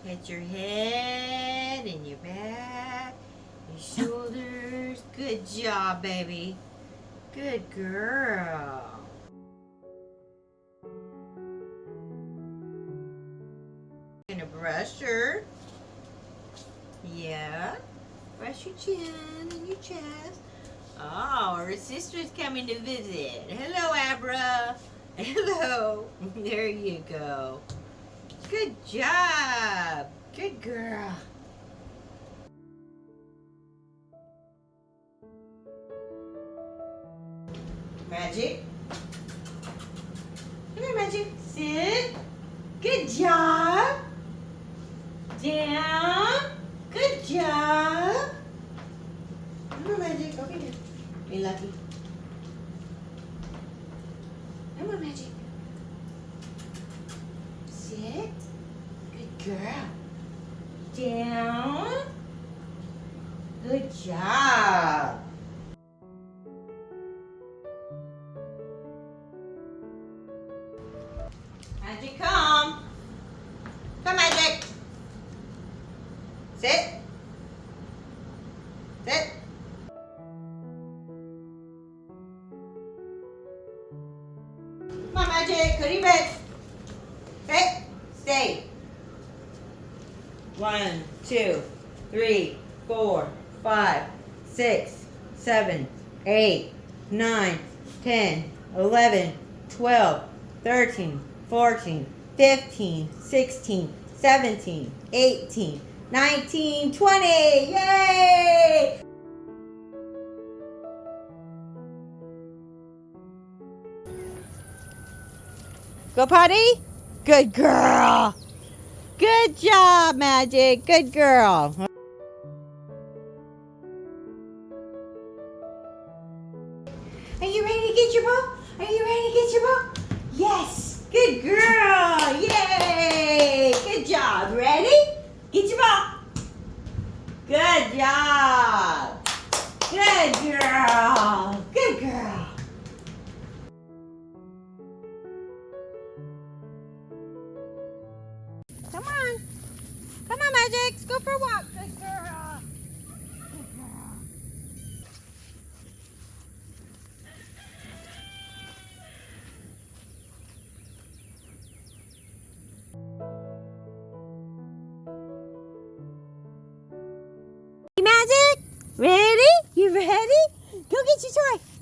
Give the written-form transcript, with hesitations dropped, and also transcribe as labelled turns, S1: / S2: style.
S1: Hit your head and your back, your shoulders. Good job, baby. Good girl. Gonna brush her. Yeah. Brush your chin and your chest. Oh, her sister's coming to visit. Hello, Abra. Hello. There you go. Good job. Good girl. Magic. Come here, Magic. Sit. Good job. Down. Good job. Come on, Magic. Over here. Be lucky. Come on, Magic. Sit. Good girl. Down. Good job. Magic, come. Come, Magic. Sit. Sit. Come on, Magic. Go to your bed. Sit. Stay. 1, 2, 3, 4, 5, 6, 7, 8, 9, 10, 11, 12, 13, 14, 15, 16, 17, 18, 19, 20. Yay! Go potty? Good girl. Good job, Magic. Good girl. Are you ready to get your ball? Are you ready to get your ball? Yes. Good girl. Yay. Good job. Ready? Get your ball. Good job. Good girl. Good girl. Come on. Come on, Magic. Let's go for a walk. Good girl. Good girl. Magic, ready? You ready? Go get your toy.